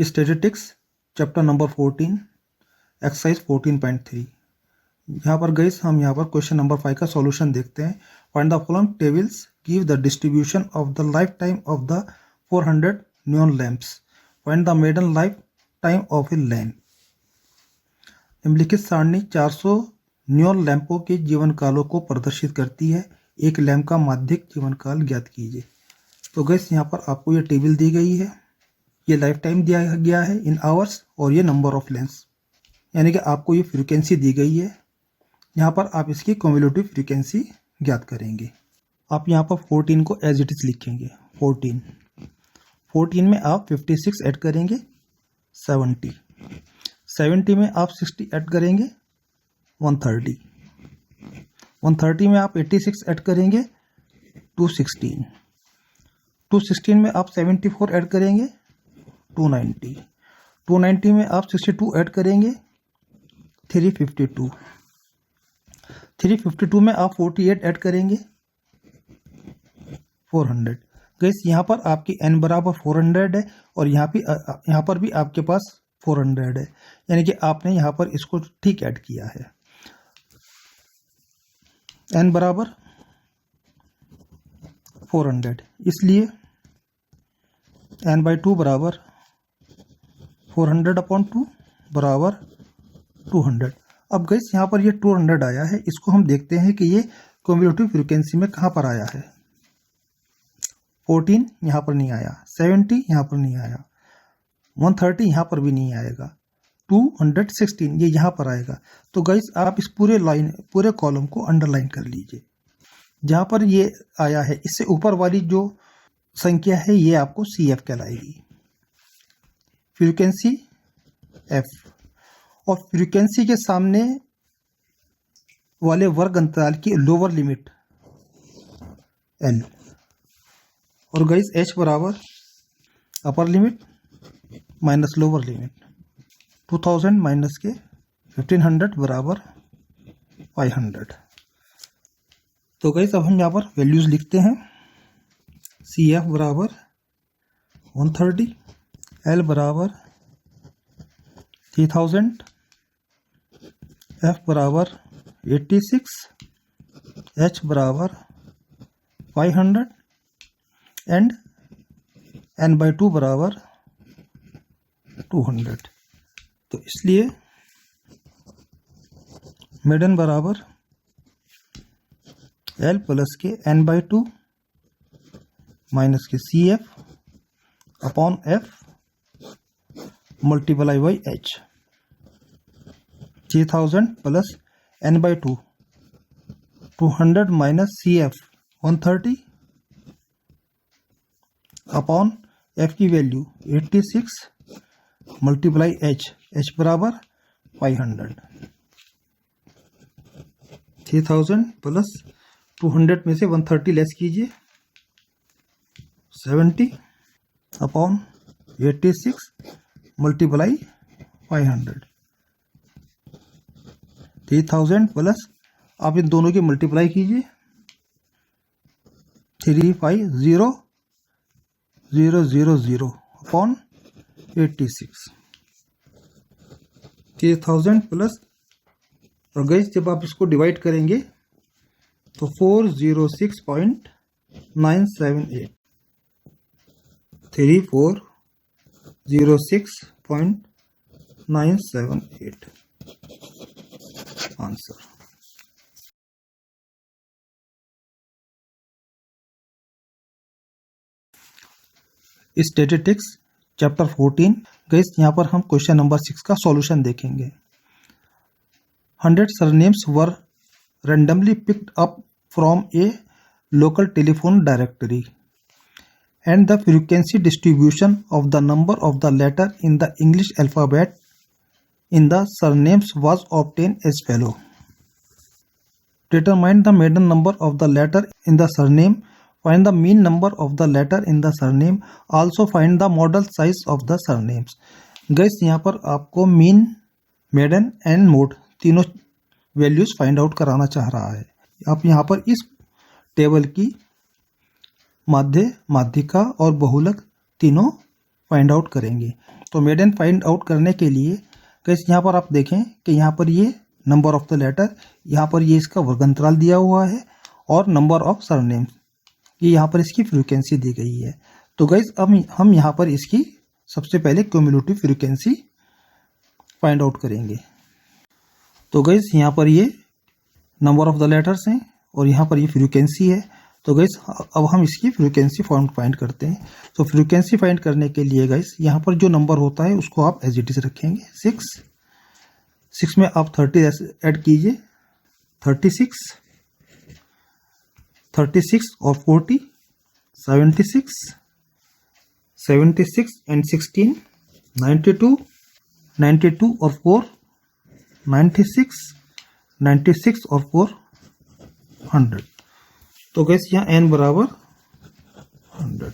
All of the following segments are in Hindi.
Statistics chapter number 14 exercise 14.3। यहाँ पर गाइस हम यहाँ पर क्वेश्चन नंबर 5 का सॉल्यूशन देखते हैं। Find the following tables give the distribution of the life time of the 400 neon lamps. Find the median life time of a lamp. निम्नलिखित सारणी 400 न्यून लैंपों के जीवन कालों को प्रदर्शित करती है। एक लैंप का माध्यिक जीवन काल ज्ञात कीजिए। तो गाइस यहाँ पर आपको ये टेबल दी गई है, ये लाइफ टाइम दिया गया है इन आवर्स और ये नंबर ऑफ लेंस, यानी कि आपको ये फ्रीक्वेंसी दी गई है। यहाँ पर आप इसकी क्यूमुलेटिव फ्रीक्वेंसी ज्ञात करेंगे। आप यहाँ पर 14 को एज इट इज लिखेंगे। 14 में आप 56 ऐड करेंगे 70 में आप 60 ऐड करेंगे 130 में आप 86 ऐड करेंगे 216 में आप 74 ऐड करेंगे 290 में आप 62 ऐड करेंगे 352 में आप 48 ऐड करेंगे 400। गाइस यहाँ पर आपकी n बराबर 400 है और यहाँ पर भी आपके पास 400 है, यानी कि आपने यहाँ पर इसको ठीक ऐड किया है। n बराबर 400, इसलिए n/2 बराबर 400/2 बराबर 200। अब गाइस यहाँ पर ये 200 आया है, इसको हम देखते हैं कि ये क्यूमुलेटिव फ्रीक्वेंसी में कहाँ पर आया है। 14 यहाँ पर नहीं आया, 70 यहाँ पर नहीं आया, 130 यहाँ पर भी नहीं आएगा, 216 ये यहाँ पर आएगा। तो गाइस आप इस पूरे कॉलम को अंडरलाइन कर लीजिए। जहाँ पर ये आया है इससे ऊपर वाली जो संख्या है ये आपको CF कहलाएगी, फ्रीक्वेंसी F, और फ्रीक्वेंसी के सामने वाले वर्ग अंतराल की लोअर लिमिट L, और गाइस H बराबर upper limit minus lower limit. 2000 minus के 1500 बराबर 500। तो गाइस अब हम यहाँ पर वैल्यूज लिखते हैं। CF बराबर 130, L बराबर 3000, F बराबर 86, H बराबर 500 एंड n/2 बराबर 200। तो इसलिए मेडन बराबर L प्लस के n/2 माइनस के CF upon F multiply by H। 3000 plus n/2 200 minus CF 130 upon F की वैल्यू 86 मल्टीप्लाई H बराबर 500। 3000 प्लस 200 में से 130 लेस कीजिए, 70 अपॉन 86 मल्टीप्लाई 500। 3000 प्लस आप इन दोनों की मल्टीप्लाई कीजिए, 350,000 अपॉन 86। 3000 प्लस, और गाइस जब आप इसको डिवाइड करेंगे तो 406.978 3406.978 आंसर। Statistics chapter 14। गाइस यहाँ पर हम क्वेश्चन नंबर 6 का सॉल्यूशन देखेंगे। 100 surnames were randomly picked up from a local telephone directory, and the frequency distribution of the number of the letter in the English alphabet in the surnames was obtained as follow. Determine the maiden number of the letter in the surname. Find the mean number of the letter in the surname. Also find the model size of the surnames. Guys यहाँ पर आपको मीन, मेडन एंड मोड तीनों वैल्यूज फाइंड आउट कराना चाह रहा है। आप यहाँ पर इस टेबल की माध्य, माध्यिका और बहुलक तीनों फाइंड आउट करेंगे। तो मीडियन फाइंड आउट करने के लिए गाइस यहाँ पर आप देखें कि यहाँ पर ये नंबर ऑफ द लेटर, यहाँ पर ये इसका वर्गंतराल दिया हुआ है और नंबर ऑफ सरनेम, ये यहाँ पर इसकी फ्रीक्वेंसी दी गई है। तो गाइस अब हम यहाँ पर इसकी सबसे पहले क्यूमुलेटिव फ्रीक्वेंसी फाइंड आउट करेंगे। तो गाइस यहाँ पर ये नंबर ऑफ द लेटर्स हैं और यहाँ पर ये फ्रीक्वेंसी है। तो गाइस अब हम इसकी फ्रीक्वेंसी फाइंड करते हैं। तो फ्रीक्वेंसी फाइंड करने के लिए गाइस यहाँ पर जो नंबर होता है उसको आप एज इट इज रखेंगे 6 में आप 30 ऐड कीजिए, 36 और 40, 76 एंड 16, 92 और 4, 96 और 4, 100। तो गैस यहाँ n बराबर 100,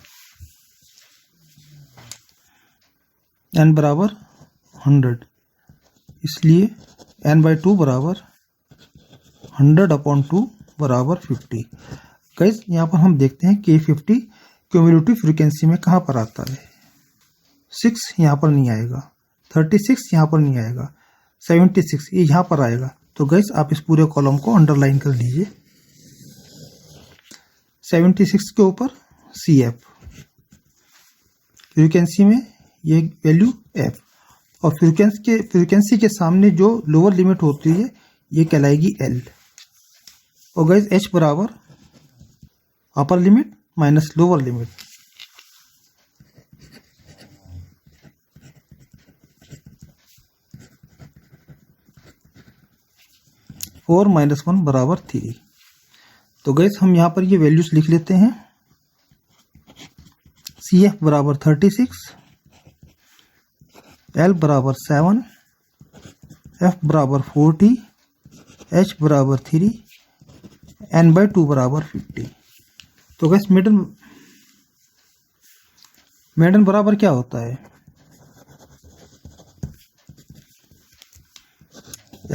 n बराबर 100, इसलिए n/2 बराबर 100/2 बराबर 50। गैस यहाँ पर हम देखते हैं कि 50 क्यूमुलेटिव फ्रीक्वेंसी में कहाँ पर आता है। 6 यहाँ पर नहीं आएगा, 36 यहाँ पर नहीं आएगा, 76 ये यहाँ पर आएगा। तो गैस आप इस पूरे कॉलम को अंडरलाइन कर लीजिए। 76 के ऊपर CF, फ्रीक्वेंसी में ये वैल्यू F, और फ्रीक्वेंसी के सामने जो लोअर लिमिट होती है ये कहलाएगी L। और गाइस H बराबर upper limit minus lower limit. Four minus 1 बराबर 3। तो गैस हम यहाँ पर ये वैल्यूज लिख लेते हैं। CF बराबर 36, L बराबर 7, F बराबर 40, H बराबर 3, n/2 बराबर 50। तो गैस मेडन बराबर क्या होता है?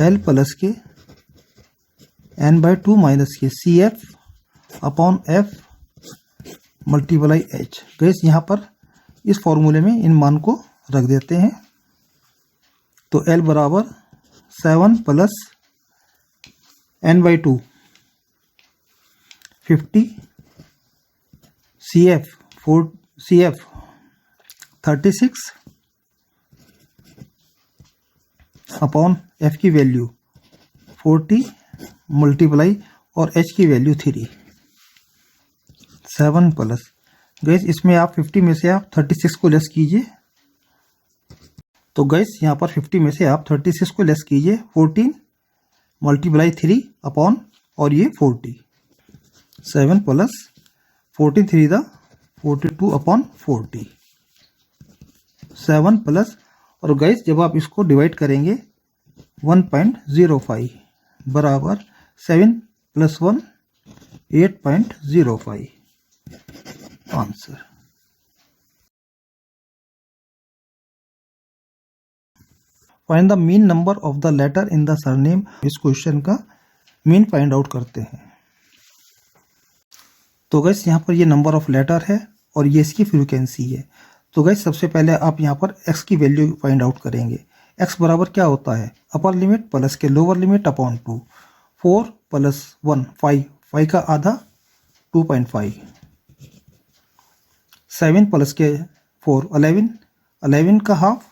L प्लस के n/2 माइनस के CF upon F multiply H। Gas यहाँ पर इस फॉर्मूले में इन मान को रख देते हैं। तो L बराबर 7 plus n/2 50, CF 36 upon F की वैल्यू 40 मल्टीप्लाई और H की वैल्यू 3, 7 प्लस। गैस इसमें आप 50 में से आप 36 को लेस कीजिए। तो गैस यहाँ पर 50 में से आप 36 को लेस कीजिए, 14 मल्टीप्लाई 3 अपॉन और ये 40, 7 प्लस 14 3 दा 42 अपॉन 40, 7 प्लस। और गैस जब आप इसको डिवाइड करेंगे 1.05 बराबर 7 प्लस 1 8.05 answer. Find the mean number of the letter in the surname. इस क्वेश्चन का मीन फाइंड आउट करते हैं। तो गैस यहाँ पर ये नंबर ऑफ लेटर है और ये इसकी फ्रीक्वेंसी है। तो गैस सबसे पहले आप यहाँ पर x की वैल्यू फाइंड आउट करेंगे। x बराबर क्या होता है? अपर लिमिट प्लस के लोअर लिमिट अपॉन 2, 4 प्लस 1 5, 5 का आधा 2.5, 7 प्लस के 4 11, 11 का हाफ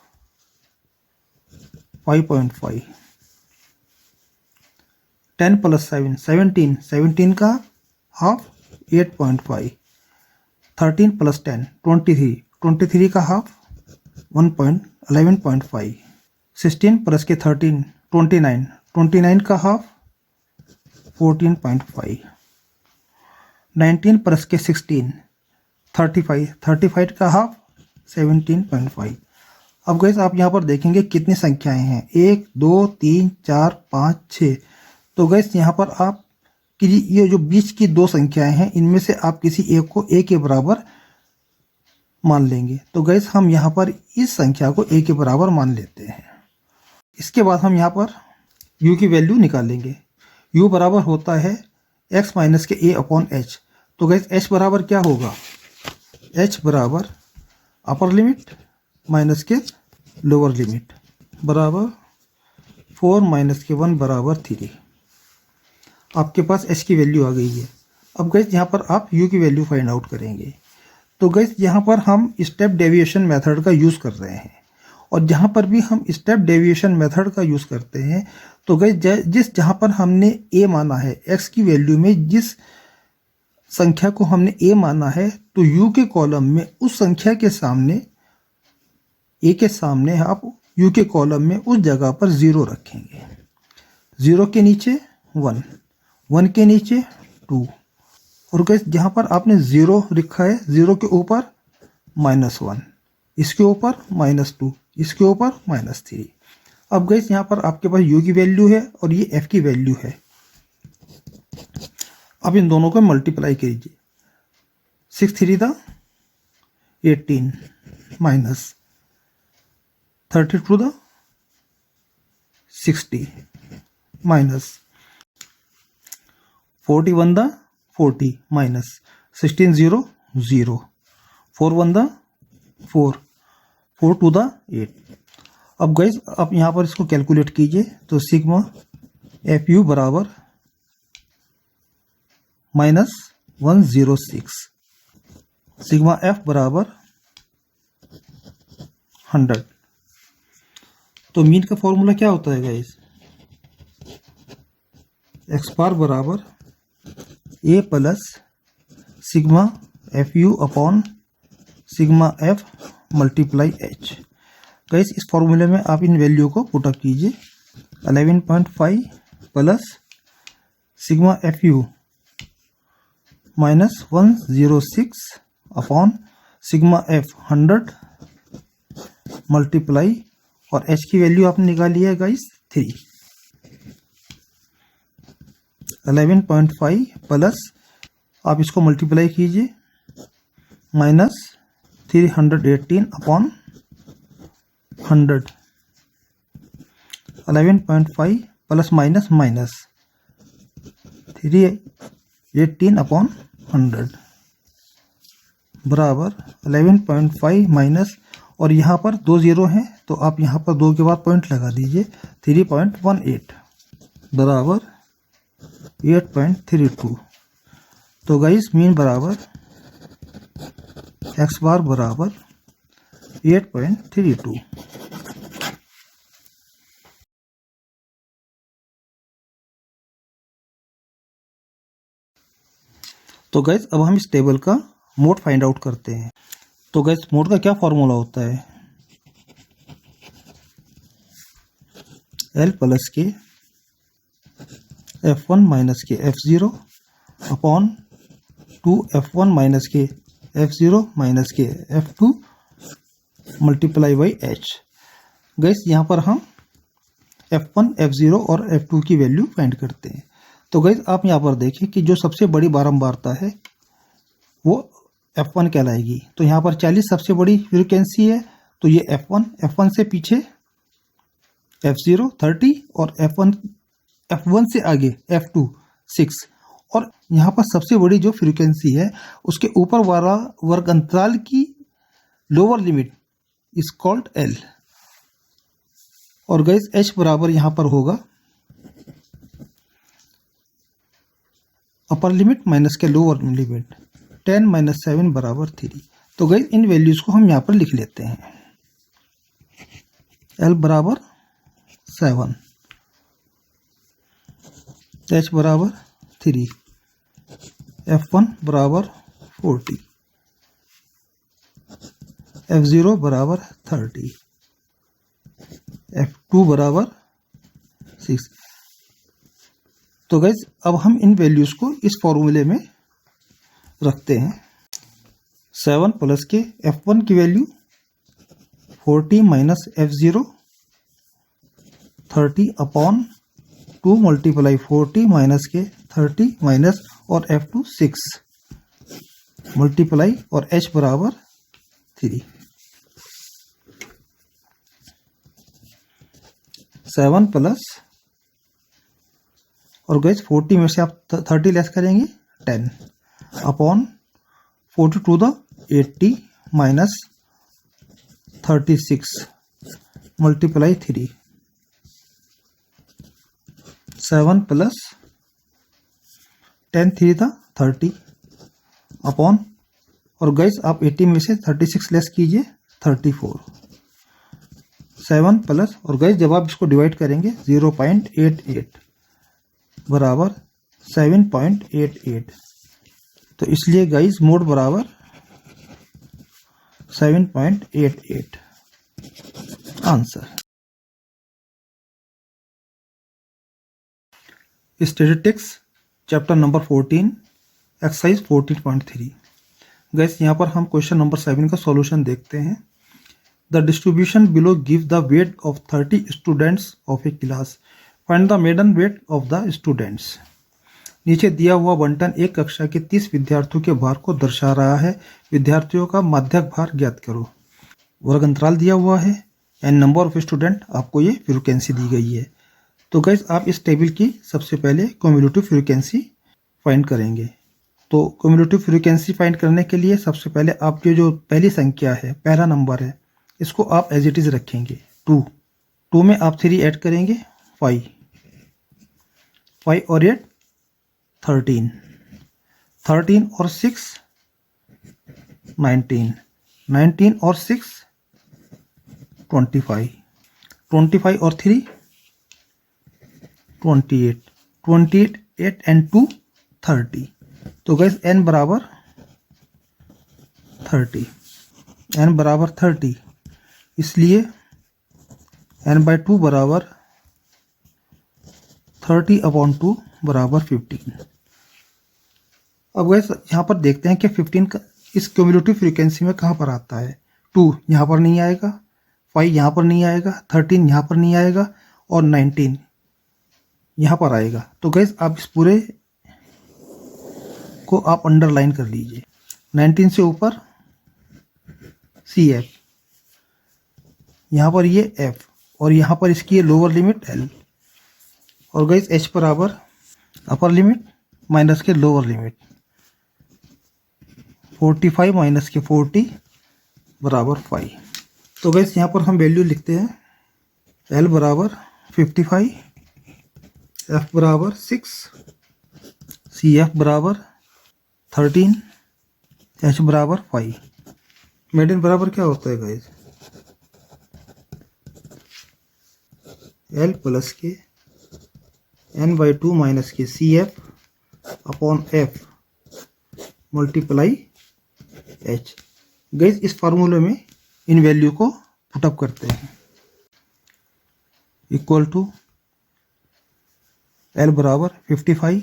5.5, 10 प्लस 7 17, 17 का हाफ 8.5, 13 प्लस 10 23, 23 का हाफ 11.5, 16 प्लस के 13 29, 29 का हाफ 14.5, 19 प्लस के 16 35, 35 का हाफ 17.5। अब गैस आप यहाँ पर देखेंगे कितनी संख्याएं हैं, 1 2 3 4 5 6। तो गैस यहाँ पर आप कि ये जो बीच की दो संख्याएं हैं इनमें से आप किसी एक को a के बराबर मान लेंगे। तो गैस हम यहाँ पर इस संख्या को a के बराबर मान लेते हैं। इसके बाद हम यहाँ पर u की वैल्यू निकालेंगे। u बराबर होता है x माइनस के a अपॉन h। तो गैस h बराबर क्या होगा? h बराबर अपर लिमिट माइनस के लोअर लिमिट बराबर 4 माइनस के 1 बराबर 3। आपके पास h की वैल्यू आ गई है। अब गाइस यहाँ पर आप u की वैल्यू फाइंड आउट करेंगे। तो गाइस यहाँ पर हम स्टेप डेविएशन मेथड का यूज़ कर रहे हैं, और जहाँ पर भी हम स्टेप डेविएशन मेथड का यूज़ करते हैं तो गाइस जहाँ पर हमने a माना है, x की वैल्यू में जिस संख्या को हमने a माना है, तो u के कॉलम में उस संख्या के सामने a के सामने आप u के कॉलम में उस जगह पर 0 रखेंगे। 0 के नीचे 1, 1 के नीचे 2, और गाइस जहाँ पर आपने 0 लिखा है, 0 के ऊपर -1, इसके ऊपर -2, इसके ऊपर -3। अब गाइस यहाँ पर आपके पास u की वैल्यू है और ये f की वैल्यू है। अब इन दोनों को मल्टीप्लाई कीजिए। 6 3 दा 18 माइनस 32 दा 60 माइनस 41 दा 40 माइनस 16 0 0 4 1 दा 4 4 2 दा 8। अब गाइस आप यहाँ पर इसको कैलकुलेट कीजिए तो सिग्मा एफ यू बराबर -106, सिग्मा एफ बराबर 100। तो मीन का फॉर्मूला क्या होता है गाइस? एक्स बार बराबर a plus sigma f u upon sigma f multiply h. Guys इस फॉर्मूले में आप इन वैल्यू को पुटअप कीजिए। 11.5 plus sigma f you -106 upon sigma F 100 multiply, और एच की वैल्यू आपने निकाली है गाइस 3। 11.5 प्लस आप इसको मल्टीप्लाई कीजिए -318 upon 100। 11.5 plus minus minus 318 upon 100 बराबर 11.5 माइनस, और यहाँ पर 2 0 हैं तो आप यहाँ पर 2 के बाद पॉइंट लगा दीजिए, 3.18 बराबर 8.32। तो गाइस मीन बराबर एक्स बार बराबर 8.32। तो गैस अब हम इस टेबल का मोड फाइंड आउट करते हैं। तो गैस मोड का क्या फॉर्मूला होता है? L प्लस के F1 माइनस के F0 अपॉन 2 F1 माइनस के F0 माइनस के F2 multiply by H। Gas यहाँ पर हम F1, F0 और F2 की वैल्यू फाइंड करते हैं। तो गैस आप यहाँ पर देखें कि जो सबसे बड़ी बारंबारता है वो F1 कहलाएगी। तो यहाँ पर 40 सबसे बड़ी फ्रीक्वेंसी है, तो ये F1 से पीछे F0 30 और F1 से आगे F2 6, और यहाँ पर सबसे बड़ी जो फ्रीक्वेंसी है उसके ऊपर वाला वर्ग अंतराल की lower limit is called L। और गैस H बराबर यहाँ पर होगा अपर लिमिट माइनस के लोअर लिमिट 10 - 7 बराबर 3। तो गैस इन वैल्यूज को हम यहाँ पर लिख लेते हैं। L बराबर 7, H बराबर 3, F1 बराबर 40, F0 बराबर 30, F2 बराबर 6। तो गाइज अब हम इन वैल्यूज को इस फॉर्मूले में रखते हैं। 7 प्लस के F1 की value 40 minus F0 30 upon 2 multiply 40 minus के 30 माइनस और F2 6 मल्टीप्लाई और H बराबर 3। 7 प्लस और गैस 40 में से आप 30 लेस करेंगे 10 upon 40 to the 80 minus 36 multiply 3, 7 plus 10 3 था 30 अपॉन, और गाइस आप 18 में से 36 लेस कीजिए 34, 7 प्लस, और गाइस जब आप इसको डिवाइड करेंगे 0.88 बराबर 7.88, तो इसलिए गाइस मोड बराबर 7.88 answer. Statistics chapter number 14 exercise 14.3। Guys यहाँ पर हम क्वेश्चन नंबर 7 का सॉल्यूशन देखते हैं। The distribution below give the weight of 30 students of a class, find the median weight of the students. नीचे दिया हुआ बंटन एक कक्षा के 30 विद्यार्थियों के भार को दर्शा रहा है। विद्यार्थियों का माध्यक भार ज्ञात करो। वर्ग अंतराल दिया हुआ है एंड नंबर ऑफ स्टूडेंट, आपको ये फ्रीक्वेंसी दी गई है। तो गाइस आप इस टेबल की सबसे पहले क्यूमुलेटिव फ्रीक्वेंसी फाइंड करेंगे। तो क्यूमुलेटिव फ्रीक्वेंसी फाइंड करने के लिए सबसे पहले आपकी जो पहली संख्या है, पहला नंबर है, इसको आप एज इट इज रखेंगे 2 में आप 3 ऐड करेंगे 5 और 8 13 और 6 19 और 6 25 और 3 28 8 एंड 2 30। तो गाइस n बराबर 30, इसलिए n/2 बराबर 30/2 बराबर 15। अब गाइस यहाँ पर देखते हैं कि 15 का इस क्यूमुलेटिव फ्रीक्वेंसी में कहाँ पर आता है। 2 यहाँ पर नहीं आएगा, 5 यहाँ पर नहीं आएगा, 13 यहाँ पर नहीं आएगा और 19 यहाँ पर आएगा। तो गाइस आप इस पूरे को आप अंडरलाइन कर लीजिए। 19 से ऊपर CF, यहाँ पर ये F और यहाँ पर इसकी ये लोअर लिमिट L, और गाइस H बराबर अपर लिमिट माइनस के लोअर लिमिट 45 माइनस के 40 बराबर 5। तो गाइस यहाँ पर हम वैल्यू लिखते हैं। L बराबर 55, F बराबर 6, CF बराबर 13, H बराबर 5। मेडियन बराबर क्या होता है गाइस? L प्लस के n/2 माइनस के CF upon F multiply H। Guys इस फार्मूले में इन वैल्यू को पुटअप करते हैं। इक्वल टू L बराबर 55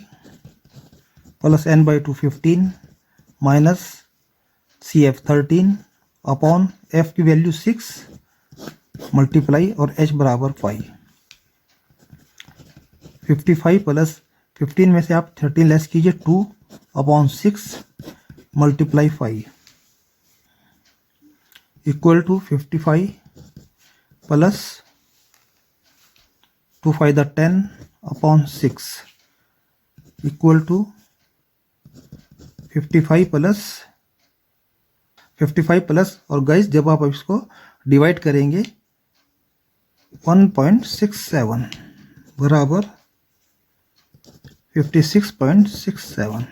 plus n/2 15 minus CF 13 upon F की वैल्यू 6 मल्टीप्लाई और H बराबर 5। 55 प्लस 15 में से आप 13 लेस कीजिए 2/6 multiply 5 equal to 55 plus 2 5 10/6 equal to 55 plus, और गाइस जब आप इसको डिवाइड करेंगे 1.67 बराबर 56.67।